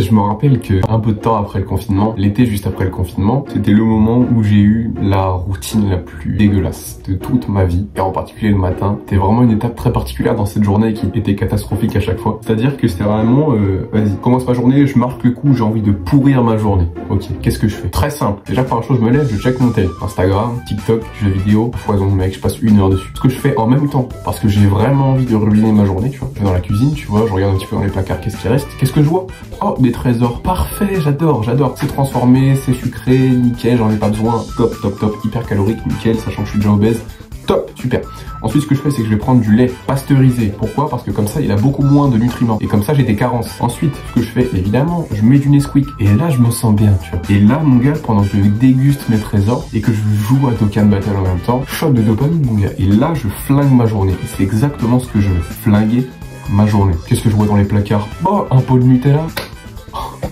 Je me rappelle que un peu de temps après le confinement, l'été juste après le confinement, c'était le moment où j'ai eu la routine la plus dégueulasse de toute ma vie, et en particulier le matin. C'était vraiment une étape très particulière dans cette journée qui était catastrophique à chaque fois. C'est-à-dire que c'était vraiment, vas-y, commence ma journée, je marque le coup, j'ai envie de pourrir ma journée. Ok, qu'est-ce que je fais? Très simple. Déjà, première chose, je me lève, je check mon tel. Instagram, TikTok, jeux vidéo, foison, mec, je passe 1 heure dessus. Ce que je fais en même temps, parce que j'ai vraiment envie de ruiner ma journée, tu vois. Je vais dans la cuisine, tu vois, je regarde un petit peu dans les placards, qu'est-ce qui reste? Qu'est-ce que je vois? Oh, des trésors. Parfait, j'adore. C'est transformé, c'est sucré, nickel, j'en ai pas besoin. Top, top, top, hyper calorique, nickel, sachant que je suis déjà obèse. Top, super. Ensuite, ce que je fais, c'est que je vais prendre du lait pasteurisé. Pourquoi? Parce que comme ça, il a beaucoup moins de nutriments. Et comme ça, j'ai des carences. Ensuite, ce que je fais, évidemment, je mets du Nesquik. Et là, je me sens bien, tu vois. Et là, mon gars, pendant que je déguste mes trésors et que je joue à Dokkan Battle en même temps, shot de dopamine, mon gars. Et là, je flingue ma journée. Et c'est exactement ce que je veux. Flinguer ma journée. Qu'est-ce que je vois dans les placards? Oh, un pot de Nutella.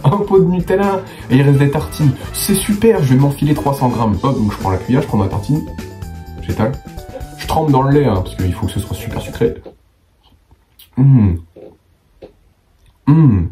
Un pot de Nutella. Et il reste des tartines. C'est super, je vais m'enfiler 300 grammes. Hop, donc je prends la cuillère, je prends ma tartine. J'étale. Je trempe dans le lait, hein, parce qu'il faut que ce soit super sucré.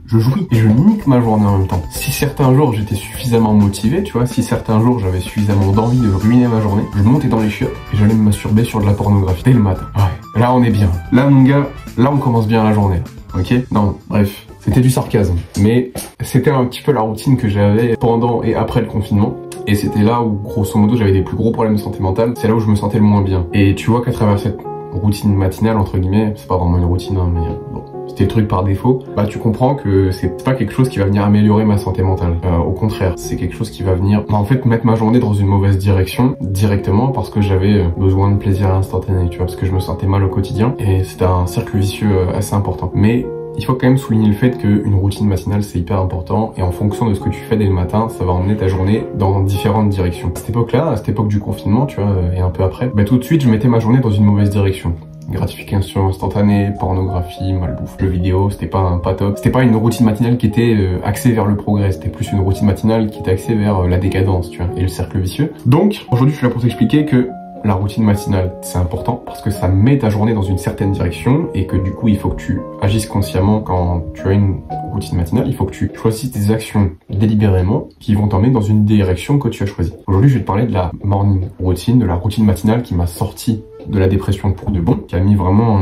Je jouis et je nique ma journée en même temps. Si certains jours j'étais suffisamment motivé, tu vois, si certains jours j'avais suffisamment d'envie de ruiner ma journée, je montais dans les chiottes et j'allais me masturber sur de la pornographie dès le matin. Ouais, là on est bien. Là mon gars, là on commence bien la journée. Ok? Non, bref, c'était du sarcasme. Mais c'était un petit peu la routine que j'avais pendant et après le confinement. Et c'était là où, grosso modo, j'avais des plus gros problèmes de santé mentale. C'est là où je me sentais le moins bien. Et tu vois qu'à travers cette routine matinale, entre guillemets, c'est pas vraiment une routine, hein, mais bon, c'était le truc par défaut, bah tu comprends que c'est pas quelque chose qui va venir améliorer ma santé mentale. Au contraire, c'est quelque chose qui va venir, en fait, mettre ma journée dans une mauvaise direction, directement, parce que j'avais besoin de plaisir instantané, tu vois, parce que je me sentais mal au quotidien. Et c'était un cercle vicieux assez important. Mais il faut quand même souligner le fait qu'une routine matinale c'est hyper important et en fonction de ce que tu fais dès le matin, ça va emmener ta journée dans différentes directions. À cette époque-là, à cette époque du confinement, tu vois, et un peu après, bah tout de suite je mettais ma journée dans une mauvaise direction. Gratification instantanée, pornographie, malbouffe, jeux vidéo, c'était pas top. C'était pas une routine matinale qui était axée vers le progrès, c'était plus une routine matinale qui était axée vers la décadence, tu vois, et le cercle vicieux. Donc, aujourd'hui je suis là pour t'expliquer que la routine matinale, c'est important parce que ça met ta journée dans une certaine direction et que du coup, il faut que tu agisses consciemment quand tu as une routine matinale. Il faut que tu choisisses des actions délibérément qui vont t'emmener dans une direction que tu as choisie. Aujourd'hui, je vais te parler de la morning routine, de la routine matinale qui m'a sorti de la dépression pour de bon, qui a mis vraiment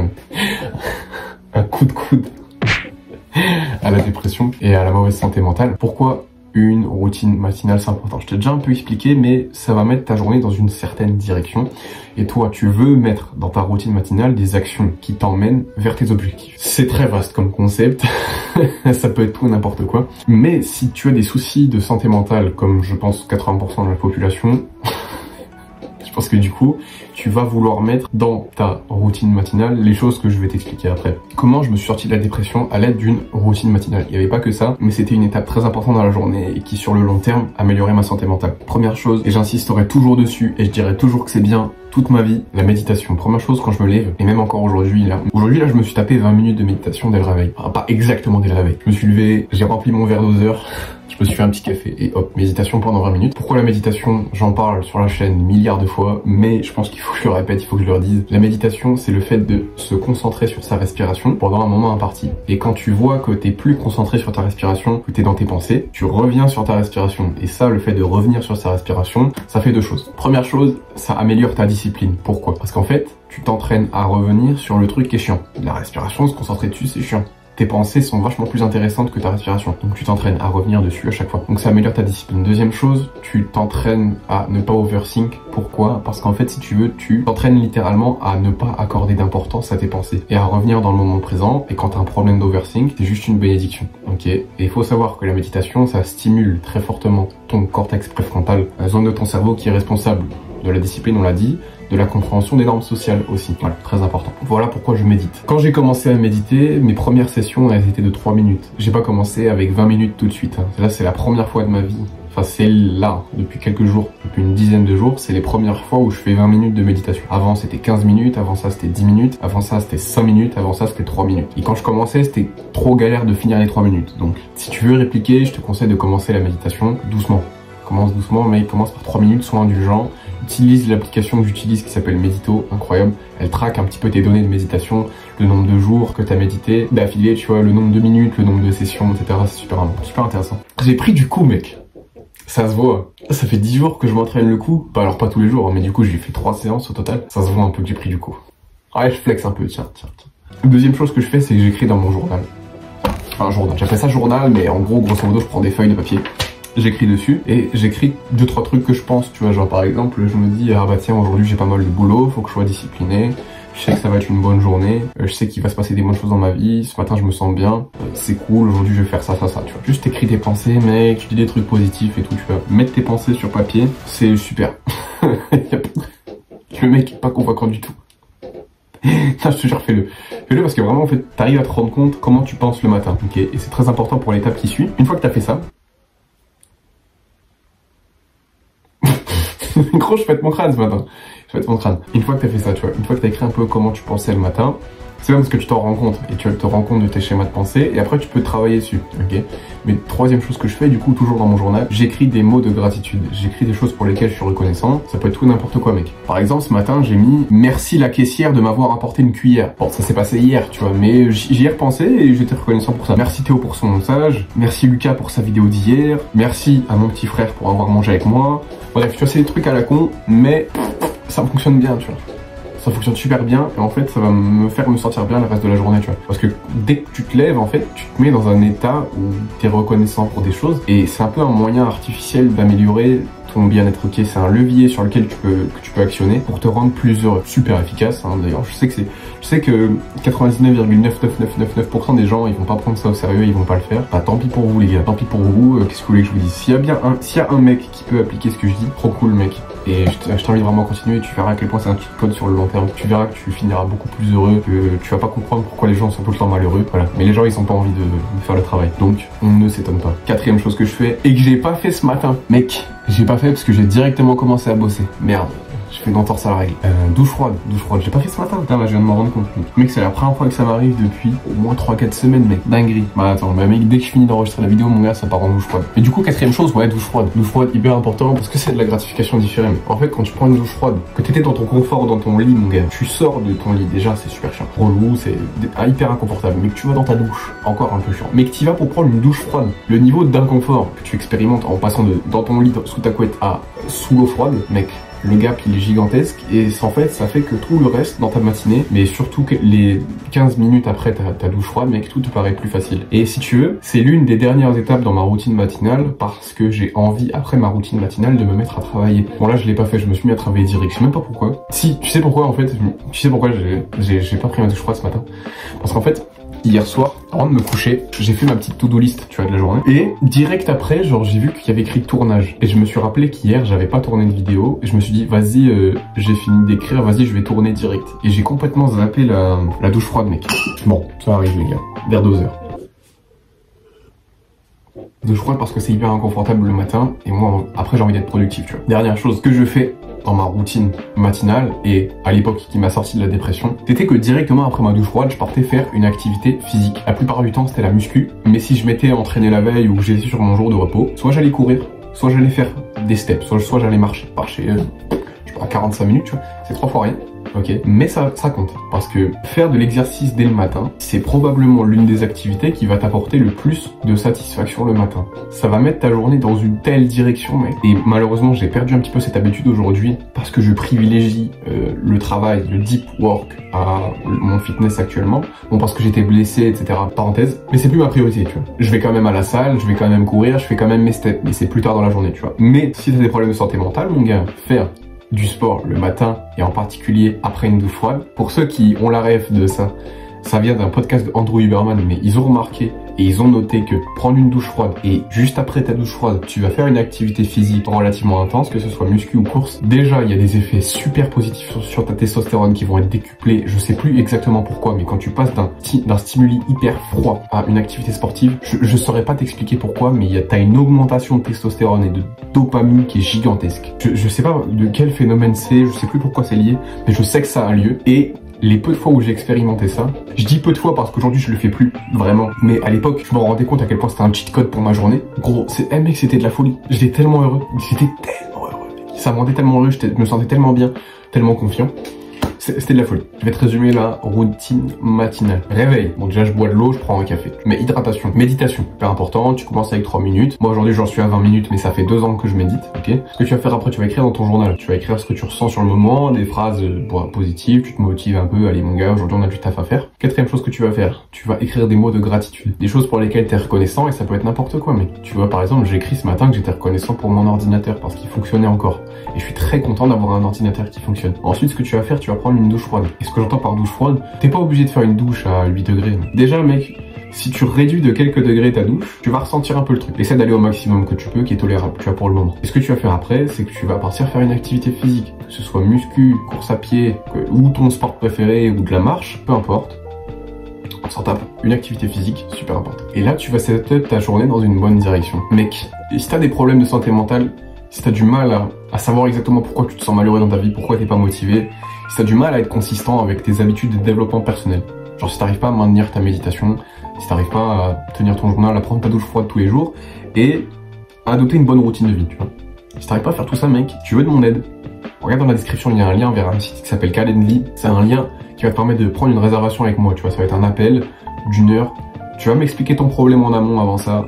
un coup de coude à la dépression et à la mauvaise santé mentale. Pourquoi une routine matinale, c'est important? Je t'ai déjà un peu expliqué, mais ça va mettre ta journée dans une certaine direction. Et toi, tu veux mettre dans ta routine matinale des actions qui t'emmènent vers tes objectifs. C'est très vaste comme concept. Ça peut être tout et n'importe quoi. Mais si tu as des soucis de santé mentale, comme je pense 80% de la population, je pense que du coup, tu vas vouloir mettre dans ta routine matinale les choses que je vais t'expliquer après. Comment je me suis sorti de la dépression à l'aide d'une routine matinale. Il n'y avait pas que ça, mais c'était une étape très importante dans la journée et qui, sur le long terme, améliorait ma santé mentale. Première chose, et j'insisterai toujours dessus, et je dirais toujours que c'est bien toute ma vie, la méditation. Première chose, quand je me lève, et même encore aujourd'hui, là, je me suis tapé 20 minutes de méditation dès le réveil. Enfin, pas exactement dès le réveil. Je me suis levé, j'ai rempli mon verre doseur, je me suis fait un petit café et hop, méditation pendant 20 minutes. Pourquoi la méditation? J'en parle sur la chaîne milliards de fois, mais je pense qu'il faut que je le répète, il faut que je le redise. La méditation, c'est le fait de se concentrer sur sa respiration pendant un moment imparti. Et quand tu vois que t'es plus concentré sur ta respiration, que t'es dans tes pensées, tu reviens sur ta respiration. Et ça, le fait de revenir sur sa respiration, ça fait deux choses. Première chose, ça améliore ta discipline. Pourquoi? Parce qu'en fait, tu t'entraînes à revenir sur le truc qui est chiant. La respiration, se concentrer dessus, c'est chiant. Tes pensées sont vachement plus intéressantes que ta respiration. Donc tu t'entraînes à revenir dessus à chaque fois. Donc ça améliore ta discipline. Deuxième chose, tu t'entraînes à ne pas overthink. Pourquoi? Parce qu'en fait, si tu veux, tu t'entraînes littéralement à ne pas accorder d'importance à tes pensées et à revenir dans le moment présent. Et quand t'as un problème d'overthink, c'est juste une bénédiction. Ok? Et il faut savoir que la méditation, ça stimule très fortement ton cortex préfrontal, la zone de ton cerveau qui est responsable de la discipline, on l'a dit, de la compréhension des normes sociales aussi. Voilà, très important. Voilà pourquoi je médite. Quand j'ai commencé à méditer, mes premières sessions, elles étaient de 3 minutes. J'ai pas commencé avec 20 minutes tout de suite. Hein. Là, c'est la première fois de ma vie. Enfin, c'est là, depuis quelques jours, depuis une dizaine de jours, c'est les premières fois où je fais 20 minutes de méditation. Avant, c'était 15 minutes, avant ça, c'était 10 minutes, avant ça, c'était 5 minutes, avant ça, c'était 3 minutes. Et quand je commençais, c'était trop galère de finir les 3 minutes. Donc, si tu veux répliquer, je te conseille de commencer la méditation doucement. Commence doucement, mais commence par 3 minutes, sois indulgent. Utilise l'application que j'utilise qui s'appelle Medito, incroyable. Elle traque un petit peu tes données de méditation. le nombre de jours que t'as médité d'affilée, tu vois, le nombre de minutes, le nombre de sessions, etc. C'est super intéressant. J'ai pris du coup, mec. Ça se voit. Ça fait 10 jours que je m'entraîne le coup. Bah alors pas tous les jours, mais du coup j'ai fait 3 séances au total. Ça se voit un peu que j'ai pris du coup. Ouais, je flex un peu, tiens. Deuxième chose que je fais, c'est que j'écris dans mon journal. Enfin, journal. J'appelle ça journal, mais en gros, grosso modo, je prends des feuilles de papier. J'écris dessus et j'écris 2-3 trucs que je pense, tu vois, genre par exemple, je me dis, ah bah tiens, aujourd'hui j'ai pas mal de boulot, faut que je sois discipliné, je sais que ça va être une bonne journée, je sais qu'il va se passer des bonnes choses dans ma vie, ce matin je me sens bien, c'est cool, aujourd'hui je vais faire ça, tu vois. Juste t'écris tes pensées, mec, tu dis des trucs positifs et tout, tu vois. Mettre tes pensées sur papier, c'est super. Le mec est pas convaincant du tout. Non, je te jure, fais-le. Fais-le parce que vraiment, en fait, t'arrives à te rendre compte comment tu penses le matin, ok? Et c'est très important pour l'étape qui suit. Une fois que t'as fait ça, gros, je pète mon crâne ce matin. Je pète mon crâne. Une fois que t'as fait ça, tu vois, une fois que t'as écrit un peu comment tu pensais le matin, c'est même parce que tu t'en rends compte et tu te rends compte de tes schémas de pensée et après tu peux travailler dessus, ok? Mais troisième chose que je fais, du coup, toujours dans mon journal, j'écris des mots de gratitude. J'écris des choses pour lesquelles je suis reconnaissant. Ça peut être tout n'importe quoi, mec. Par exemple, ce matin, j'ai mis merci la caissière de m'avoir apporté une cuillère. Bon, ça s'est passé hier, tu vois, mais j'y ai repensé et j'étais reconnaissant pour ça. Merci Théo pour son message. Merci Lucas pour sa vidéo d'hier. Merci à mon petit frère pour avoir mangé avec moi. Bref, tu vois, c'est des trucs à la con, mais ça fonctionne bien, tu vois. Ça fonctionne super bien et en fait ça va me faire me sentir bien le reste de la journée, tu vois. Parce que dès que tu te lèves, en fait, tu te mets dans un état où tu es reconnaissant pour des choses et c'est un peu un moyen artificiel d'améliorer ton bien-être, ok. C'est un levier sur lequel tu peux actionner pour te rendre plus heureux. Super efficace, hein, d'ailleurs. Je sais que 99,99999% des gens, ils vont pas prendre ça au sérieux, ils vont pas le faire. Bah tant pis pour vous les gars, tant pis pour vous, qu'est-ce que vous voulez que je vous dise. S'il y a un mec qui peut appliquer ce que je dis, trop cool mec. Et je t'invite vraiment à continuer, tu verras à quel point c'est un petit code sur le long terme. Tu verras que tu finiras beaucoup plus heureux, que tu vas pas comprendre pourquoi les gens sont tout le temps malheureux. Voilà. Mais les gens, ils ont pas envie de faire le travail. Donc, on ne s'étonne pas. Quatrième chose que je fais, et que j'ai pas fait ce matin, mec. J'ai pas fait parce que j'ai directement commencé à bosser. Merde. Je fais une entorse à la règle. Douche froide. J'ai pas fait ce matin. Putain, bah, je viens de m'en rendre compte. Mec, c'est la première fois que ça m'arrive depuis au moins 3-4 semaines, mec. Dinguerie. Bah attends, bah mec, dès que je finis d'enregistrer la vidéo, mon gars, ça part en douche froide. Et du coup, quatrième chose, ouais, douche froide. Douche froide, hyper important parce que c'est de la gratification différée. En fait, quand tu prends une douche froide, que t'étais dans ton confort, dans ton lit, mon gars, tu sors de ton lit. Déjà, c'est super chiant. Relou, c'est hyper inconfortable. Mais que tu vas dans ta douche, encore un peu chiant. Mais que tu vas pour prendre une douche froide, le niveau d'inconfort que tu expérimentes en passant dans ton lit, sous ta couette à sous l'eau froide, mec. Le gap il est gigantesque et en fait ça fait que tout le reste dans ta matinée, mais surtout que les 15 minutes après ta douche froide, mec, tout te paraît plus facile. Et si tu veux, c'est l'une des dernières étapes dans ma routine matinale parce que j'ai envie après ma routine matinale de me mettre à travailler. Bon là je l'ai pas fait, je me suis mis à travailler direct, je sais même pas pourquoi. Si, tu sais pourquoi en fait, tu sais pourquoi j'ai pas pris ma douche froide ce matin. Parce qu'en fait, hier soir, avant de me coucher, j'ai fait ma petite to-do list, tu vois, de la journée. Et direct après, genre, j'ai vu qu'il y avait écrit tournage. Et je me suis rappelé qu'hier, j'avais pas tourné de vidéo. Et je me suis dit, vas-y, j'ai fini d'écrire, vas-y, je vais tourner direct. Et j'ai complètement zappé la douche froide, mec. Bon, ça arrive, les gars. Vers 2h. Douche froide parce que c'est hyper inconfortable le matin. Et moi, après, j'ai envie d'être productif, tu vois. Dernière chose que je fais dans ma routine matinale et à l'époque qui m'a sorti de la dépression, c'était que directement après ma douche froide, je partais faire une activité physique. La plupart du temps, c'était la muscu, mais si je m'étais entraîné la veille ou que j'étais sur mon jour de repos, soit j'allais courir, soit j'allais faire des steps, soit j'allais marcher. Marcher, je sais pas, 45 minutes, tu vois, c'est 3 fois rien. Ok, mais ça compte parce que faire de l'exercice dès le matin, c'est probablement l'une des activités qui va t'apporter le plus de satisfaction le matin. Ça va mettre ta journée dans une telle direction, mec. Et malheureusement, j'ai perdu un petit peu cette habitude aujourd'hui parce que je privilégie le travail, le deep work à mon fitness actuellement. Bon, parce que j'étais blessé, etc. Parenthèse. Mais c'est plus ma priorité, tu vois. Je vais quand même à la salle, je vais quand même courir, je fais quand même mes steps, mais c'est plus tard dans la journée, tu vois. Mais si t'as des problèmes de santé mentale, mon gars, faire du sport le matin et en particulier après une douche froide. Pour ceux qui ont la rêve de ça, ça vient d'un podcast de Andrew Huberman, mais ils ont remarqué et ils ont noté que prendre une douche froide et juste après ta douche froide, tu vas faire une activité physique relativement intense, que ce soit muscu ou course. Déjà, il y a des effets super positifs sur ta testostérone qui vont être décuplés. Je sais plus exactement pourquoi, mais quand tu passes d'un stimuli hyper froid à une activité sportive, je saurais pas t'expliquer pourquoi, mais t'as une augmentation de testostérone et de dopamine qui est gigantesque. Je sais pas de quel phénomène c'est, je sais plus pourquoi c'est lié, mais je sais que ça a lieu et les peu de fois où j'ai expérimenté ça, je dis peu de fois parce qu'aujourd'hui je le fais plus vraiment, mais à l'époque je me rendais compte à quel point c'était un cheat code pour ma journée. Gros, mec, c'était de la folie. J'étais tellement heureux, ça me rendait tellement heureux, je me sentais tellement bien, tellement confiant. C'était de la folie. Je vais te résumer la routine matinale. Réveil. Bon, déjà, je bois de l'eau, je prends un café. Mais hydratation. Méditation. Super important. Tu commences avec 3 minutes. Moi, aujourd'hui, j'en suis à 20 minutes, mais ça fait 2 ans que je médite. Ok. Ce que tu vas faire après, tu vas écrire dans ton journal. Tu vas écrire ce que tu ressens sur le moment, des phrases positives. Tu te motives un peu. Allez, mon gars, aujourd'hui, on a du taf à faire. Quatrième chose que tu vas faire, tu vas écrire des mots de gratitude. Des choses pour lesquelles tu es reconnaissant, et ça peut être n'importe quoi, mec. Tu vois, par exemple, j'ai écrit ce matin que j'étais reconnaissant pour mon ordinateur parce qu'il fonctionnait encore. Et je suis très content d'avoir un ordinateur qui fonctionne. Ensuite, ce que tu vas faire, tu vas prendre une douche froide. Et ce que j'entends par douche froide, t'es pas obligé de faire une douche à 8 degrés. Déjà, mec, si tu réduis de quelques degrés ta douche, tu vas ressentir un peu le truc. Essaie d'aller au maximum que tu peux, qui est tolérable, tu vois, pour le moment. Et ce que tu vas faire après, c'est que tu vas partir faire une activité physique. Que ce soit muscu, course à pied, ou ton sport préféré, ou de la marche, peu importe. On s'en tape. Une activité physique, super importante. Et là, tu vas setup ta journée dans une bonne direction. Mec, si t'as des problèmes de santé mentale, si t'as du mal à savoir exactement pourquoi tu te sens malheureux dans ta vie, pourquoi t'es pas motivé, si t'as du mal à être consistant avec tes habitudes de développement personnel, genre si t'arrives pas à maintenir ta méditation, si t'arrives pas à tenir ton journal, à prendre ta douche froide tous les jours, et à adopter une bonne routine de vie, tu vois. Si t'arrives pas à faire tout ça, mec, tu veux de mon aide, regarde dans la description, il y a un lien vers un site qui s'appelle Calendly. C'est un lien qui va te permettre de prendre une réservation avec moi, tu vois, ça va être un appel d'1 heure. Tu vas m'expliquer ton problème en amont avant ça.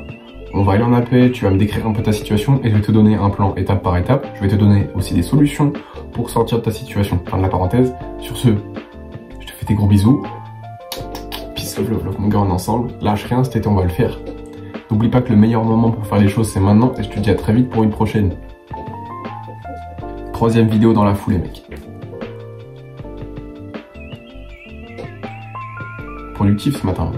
On va aller en appel, tu vas me décrire un peu ta situation et je vais te donner un plan étape par étape. Je vais te donner aussi des solutions pour sortir de ta situation. Fin de la parenthèse. Sur ce, je te fais des gros bisous. Peace, love, mon gars, on est ensemble. Lâche rien, cet été on va le faire. N'oublie pas que le meilleur moment pour faire les choses c'est maintenant et je te dis à très vite pour une prochaine. 3e vidéo dans la foulée, mec. Productif ce matin.